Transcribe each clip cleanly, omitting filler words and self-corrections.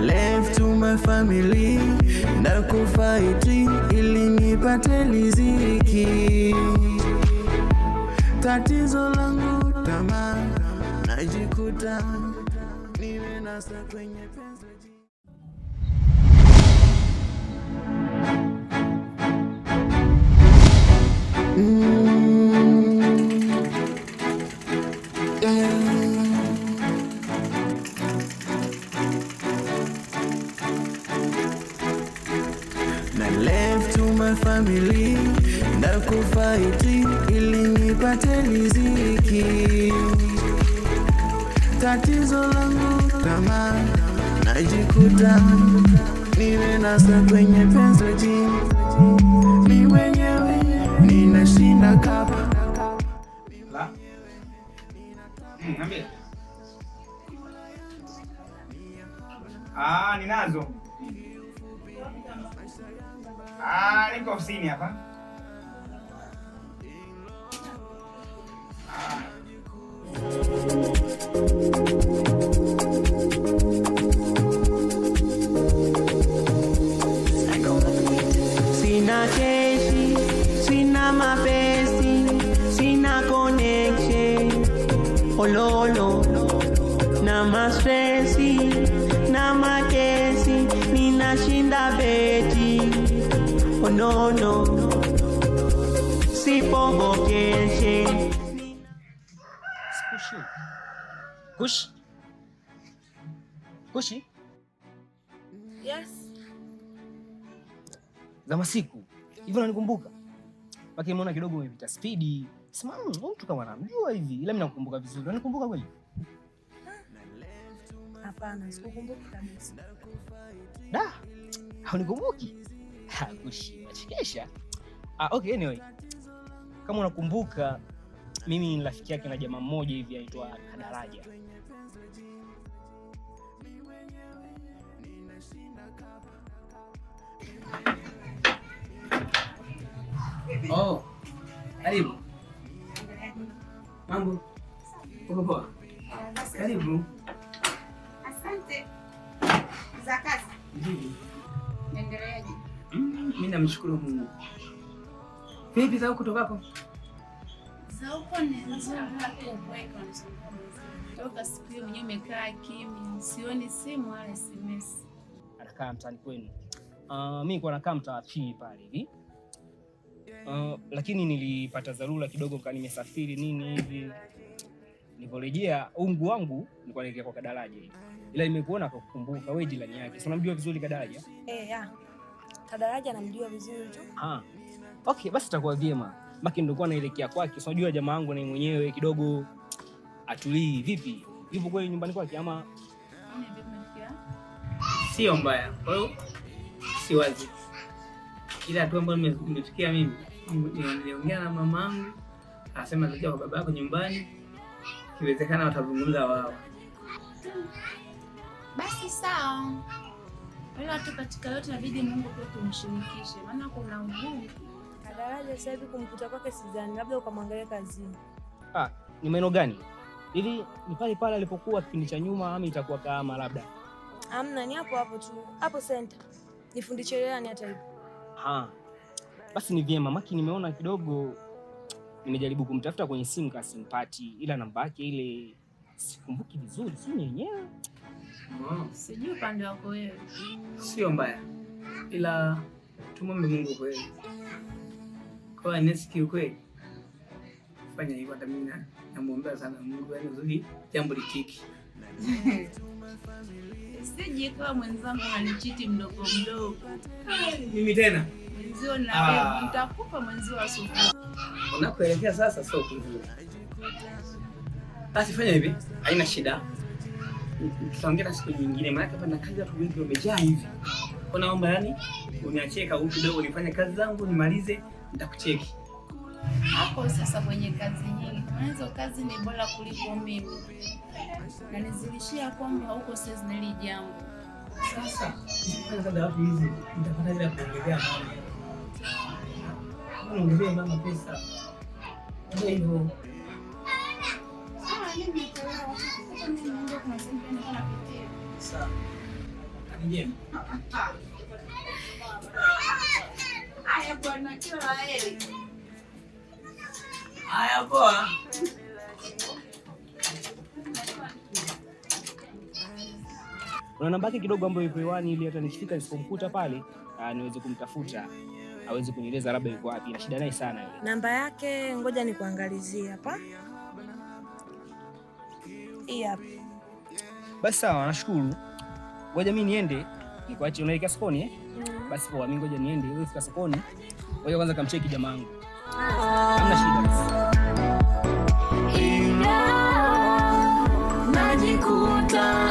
left to my family na kufaiti ili nipate riziki. Tatizo langu tamaa, najikuta nimenasa kwenye penzi. Na left to my family na kufaiti ili nipate riziki. Tatizo langu tamaa, najikuta nimenasa kwenye penzi. Ni mwenyewe ninashinda kapa. Ninazo. Niko ofisini hapa. Sina keshi, sina mapesi, sina connection. Ololo, na mastresi, na makesi, ninashinda beti. Oh no no, sipo bokeshe. Kushi? Yes. Za masiku. Hivyo unanikumbuka? Paki nimeona kidogo umepita speed. Sema mtu kama anamjua hivi. Ila mimi nakukumbuka vizuri. Unanikumbuka kweli? Hapana, sikukumbuki kabisa. Da. Haunikumbuki? Kushi, unachekesha. Okay, anyway. Kama unakumbuka, mimi ni rafiki yake na jamaa mmoja hivi anaitwa Kadaraja. Oh, karibu. Mambo? Uko poa? Karibu. Asante. Za kazi. Endeleaje? Mimi namshukuru Mungu. Vipi za huko tokako? Za huko ni nzuri hapo kuweka toka siku hiyo mwenyewe umekaa kimya. Sioni simu wala SMS. Anakaa mtaani kwenu. Mimi nilikuwa nakaa mtaa pili pale hivi. Lakini nilipata dharura kidogo kama nimesafiri nini hivi. Niliporejea ungu wangu nilikuwa naelekea kwa Kadaraja hivi. Ila nimekuona kwa kukumbuka wewe jirani yake. Si unamjua vizuri Kadaraja? Kadaraja namjua vizuri tu. Okay, basi itakuwa vyema. Maki nilikuwa naelekea kwake. Si unajua jamaa wangu na mwenyewe kidogo atulii vipi? Yupo kweli nyumbani kwake ama sio mbaya? Kwa hiyo si wazi. Ila tu ambapo nimefikia mimi, niliongea na mamangu, akasema nitakuja kwa babako nyumbani. Kiwezekana watazungumza wao. Basi sawa. Wale watu katika yote inabidi Mungu pia tumshirikishe. Maana kuna ngumu. Kadaraja sasa hivi kumkuta kwake sidhani, labda ukamwangalia kazini. Ni maeneo gani? Hivi ni pale pale alipokuwa kipindi cha nyuma ama itakuwa kama labda? Hamna, ni hapo hapo tu. Hapo center. Nifundi cherehani hata hivyo. Basi ni vyema. Maki nimeona kidogo nimejaribu kumtafuta kwenye simu kasi simpati, ila namba yake ile sikumbuki vizuri, si yenyewe. Sijui upande wako wewe. Sio mbaya. Ila tumombe Mungu kweli. Kwa nesi kweli. Fanya hivyo hata mimi namuombea sana Mungu yani uzuri jambo litiki. Sije kama mwenzangu ananichiti mdogo mdogo. Mimi tena. Mwenzio na wewe mtakupa mwenzio asubuhi. Unakoelekea sasa sio kuzuri. Basi fanya hivi, haina shida. Tutaongea siku nyingine maana hapa na kazi watu wengi wamejaa hivi. Naomba yani uniachie huko kidogo nifanye kazi zangu nimalize nitakucheki. Hapo sasa kwenye kazi nyingi. Mwanzo kazi ni bora kuliko mimi. Na nizilishia kwamba huko sasa nili jambo. Sasa nifanye kazi hapo hizi nitapata ile kuongelea mama. Niongee mama pesa. Ndio hivyo. Mimi nitaelewa. Sasa ndio kuna sehemu napitia. Sawa. Njema. Haya bwana, kila la heri. Haya poa. Una namba yake kidogo ambayo iko hewani, ili hata nikifika nisipomkuta pale niweze kumtafuta aweze kunieleza labda yuko wapi. Na shida naye sana yule. Namba yake ngoja nikuangalizie hapa. Hii hapa. Basi sawa, nashukuru. Ngoja mimi niende, nikuache unaelekea sokoni eh? Basi poa, mimi ngoja niende, wewe fika sokoni. Ngoja kwanza kamcheki jamaa wangu. Hamna shida. Najikuta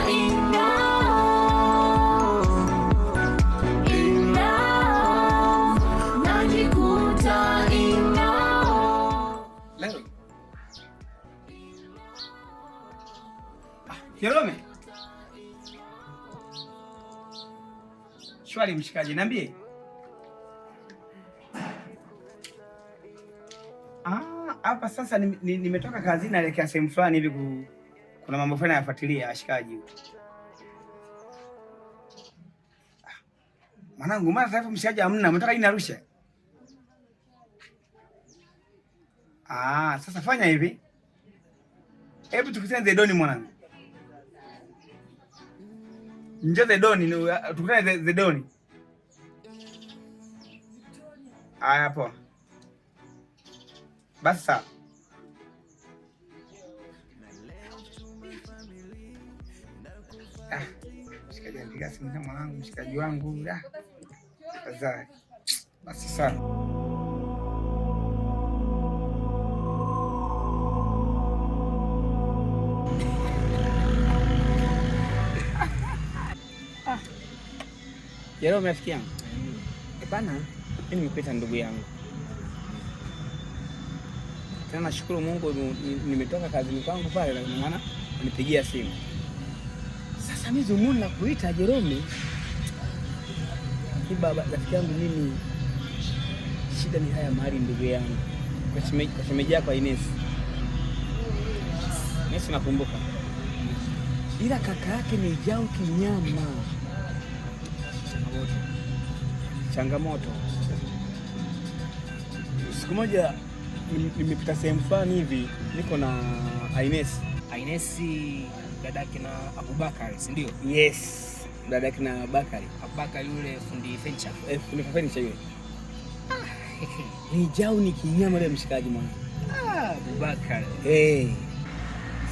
Jerome. Shwari mshikaji, niambie. Hapa sasa nimetoka kazini naelekea sehemu fulani hivi kuna mambo fulani nayafuatilia ashikaji. Mwanangu, mbona taarifa mshikaji hamna? Umetoka lini Arusha? Sasa fanya hivi. Hebu tukutane Zedoni mwanangu. Njoo Zedoni, tukutane Zedoni. Haya poa. Basi sawa. Mshikaji anapiga simu na mwanangu, mshikaji wangu. Basi sawa. Jerome rafiki yangu. Bana, mimi nimepita ndugu yangu. Tena nashukuru Mungu nimetoka kazini kwangu pale na maana nipigia simu. Sasa mimi zumuni na kuita Jerome. Baba rafiki yangu, mimi shida ni haya mahali ndugu yangu. Kwa shemeji yako Ines. Ines nakumbuka. Ila kaka yake ni Jao Kinyama. Changamoto. Siku moja nimepita sehemu fulani hivi, niko na Ines. Ines dadake na Abubakar, si ndio? Yes, dadake na Abubakar. Abubakar yule fundi furniture. Fundi furniture yule. Ni Jao ni Kinyama yule mshikaji mwana. Abubakar.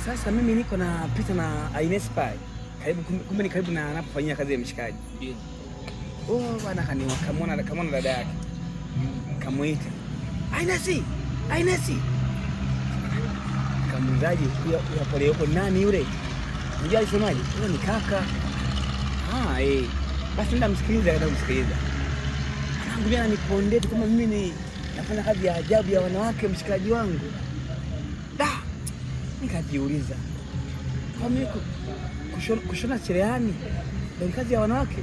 Sasa mimi niko na pita na Ines pale. Kumbe ni karibu na anapofanyia kazi ya mshikaji. Ndio. Bwana kamwona dada yake. Kamuita. Ainesi. Kamuzaji ya pole yuko nani yule? Unajua alisemaje? Yule ni kaka. Basi nenda msikilize. Anaambia niponde kama mimi ni nafanya kazi ya ajabu ya wanawake mshikaji wangu. Nikajiuliza. Kwa mimi kushona cherehani ndio kazi ya wanawake?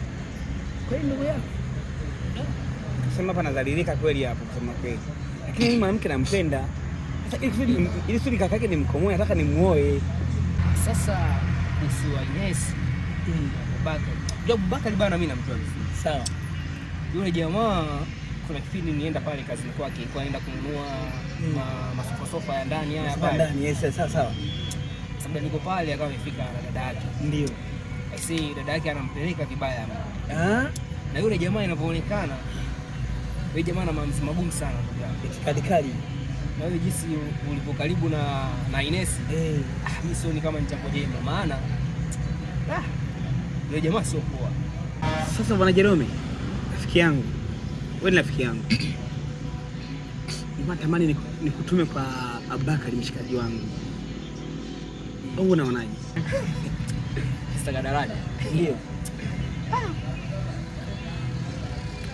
Kwa hiyo ndugu yako. Sema hapa nadhalilika kweli hapo kusema kweli. Lakini mimi mwanamke nampenda. Sasa ili suri kaka yake nimkomoe, nataka nimuoe. Sasa kuhusu Ines, Abubakar. Abubakar bwana mimi namjua vizuri. Sawa. Yule jamaa kuna kipindi nienda pale kazini kwake, kwa naenda kununua masofa ya ndani haya pale. Ndani, yes, sawa. Sababu niko pale akawa amefika na dada yake. Ndio. Basi dada yake anampeleka vibaya mno. Na yule jamaa inavyoonekana, yule jamaa ana maamuzi magumu sana ndugu yangu. Kali. Na wewe jinsi ulipo karibu na Ines, mimi sioni kama ni jambo jema, maana yule jamaa sio poa. Sasa bwana Jerome, rafiki yangu. Wewe ni rafiki yangu. Natamani nikutume kwa Abubakar mshikaji wangu. Au unaonaje? Sasa daraja. Ndio.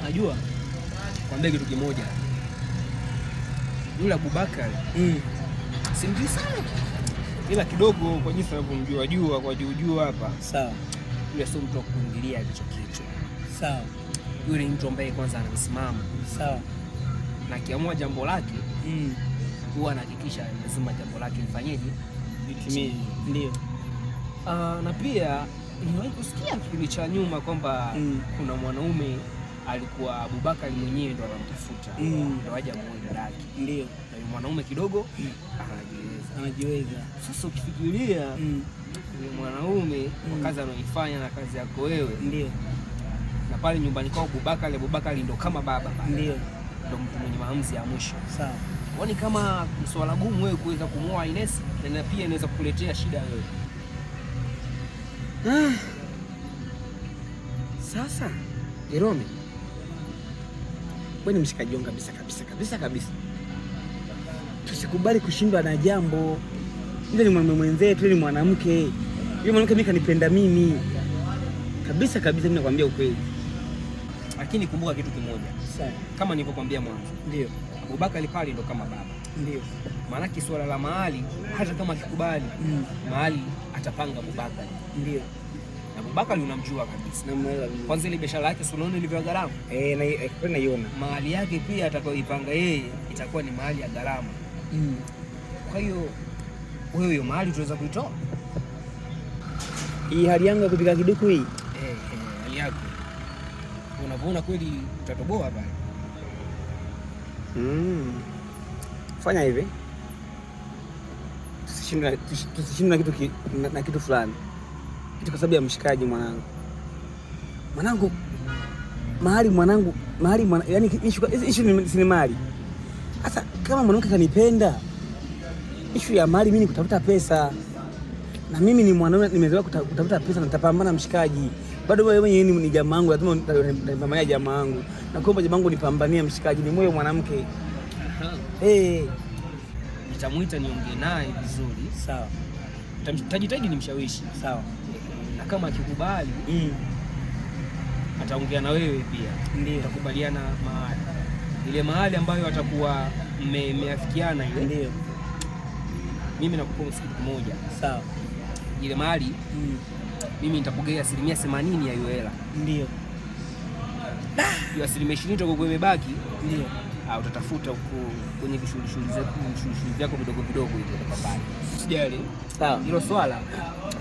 Najua kwambia kitu kimoja. Yule Abubakar simjui sana, ila kidogo kwa jinsi anavyomjua kwa juu hapa. Sawa. Yule sio mtu wa kuingilia kichwa. Sawa. Yule mtu ambaye kwanza ana msimamo. Sawa. Na kiamua jambo lake huwa anahakikisha lazima jambo lake lifanyeje, litimie. Ndio. Na pia Niwahi kusikia kipindi cha nyuma kwamba kuna mwanaume alikuwa Abubakar mwenyewe ndo anamtafuta ndo aje amuoe dada yake. Ndio. Na yule mwanaume kidogo anajiweza. Sasa ukifikiria yule mwanaume kwa kazi anayoifanya na kazi yako wewe. Ndio. Na pale nyumbani kwao Abubakar ndo kama baba pale. Ndio. Ndo mtu mwenye maamuzi ya mwisho. Sawa. Kwani kama mswala gumu wewe kuweza kumwoa Ines na pia inaweza kukuletea shida wewe. Sasa Jerome, wewe ni mshikaji wangu kabisa. Tusikubali kushindwa na jambo. Yule ni mwanamume mwenzetu, yule ni mwanamke. Yule mwanamke mimi kanipenda mimi. Kabisa mimi nakwambia ukweli. Lakini kumbuka kitu kimoja. Sawa. Kama nilivyokuambia mwanzo. Ndio. Abubakar pale ndo kama baba. Ndio. Maana swala la mahali hata kama akikubali mahali atapanga Abubakar. Ndio. Na Abubakar unamjua kabisa. Namuelewa. Kwanza ile biashara yake unaona ilivyo gharama. Na naiona. Mahali yake pia atakayoipanga yeye itakuwa ni mahali ya gharama. Kwa hiyo wewe hiyo mahali tunaweza kuitoa. Hii hali yangu ya kupiga kiduku hii. Hali yako. Unavyoona kweli utatoboa pale. Fanya hivi. Tusishindwe na kitu fulani. Kitu kwa sababu ya mshikaji mwanangu. Mahali yani issue ni mali. Sasa kama mwanamke kanipenda, issue ya mali mimi kutafuta pesa. Na mimi ni mwanaume nimezoea kutafuta pesa na nitapambana mshikaji. Bado wewe mwenyewe ni jamaa wangu, lazima nitapambania jamaa wangu. Na kuomba jamaa wangu nipambanie mshikaji, ni moyo mwanamke. Nitamuita niongee naye vizuri. Sawa. Nitajitahidi nimshawishi. Sawa. Na kama akikubali, ataongea na wewe pia. Ndio. Tutakubaliana mahali. Ile mahali ambayo atakuwa mmeafikiana ile. Ndio. Mimi nakupa siku moja. Sawa. Ile mahali mimi nitakugea 80% ya hiyo hela. Ndio. Hiyo 20% itakuwa imebaki. Ndio. Utatafuta huko kwenye shughuli zako vidogo hivyo utapambana. Usijali. Sawa. Hilo swala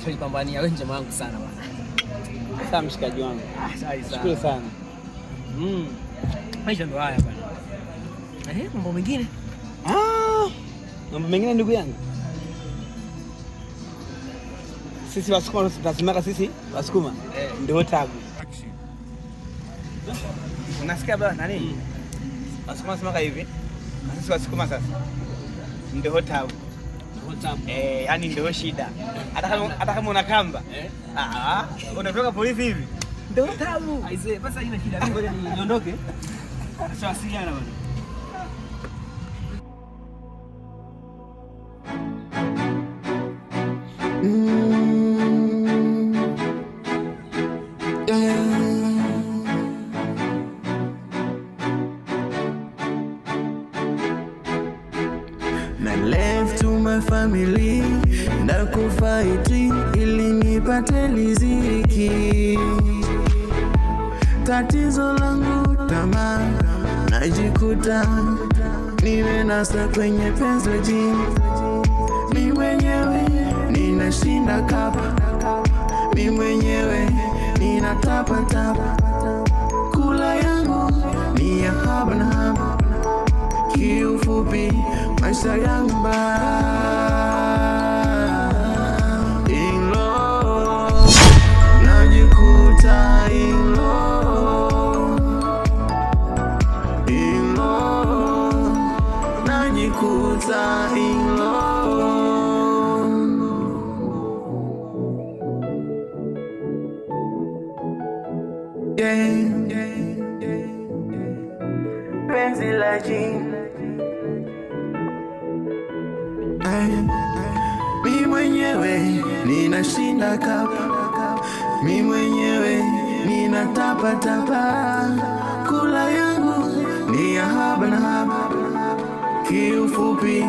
tulipambania wewe jamaa wangu sana bwana. Sawa mshikaji wangu. Asante sana. Shukuru sana. Maisha ndo haya bwana. Mambo mengine? Mambo mengine ndugu yangu. Sisi Wasukuma tunasimama Wasukuma. Ndio tabu. Unasikia bwana nani? Wasukuma simaka hivi. Na sisi Wasukuma sasa. Ndio tabu. Yani ndio shida. Hata kama una kamba. Unatoka polisi hivi. Ndio tabu. Aisee, basi haina shida. Mimi ngoja niondoke. Tutawasiliana bwana. Na left to my family na kufaiti ili nipate riziki. Tatizo langu tamaa, najikuta nimenasa kwenye penzi. Mimi mwenyewe ninashinda kapa, mimi mwenyewe ninatapa. Kula yangu ni ya haba na haba, kiufupi maisha yangu in love, najikuta in love, najikuta in love. Penzi la jini. Mimi mwenyewe ninashinda kapa, mimi mwenyewe ninatapa. Kula yangu ni ya haba na haba, kiufupi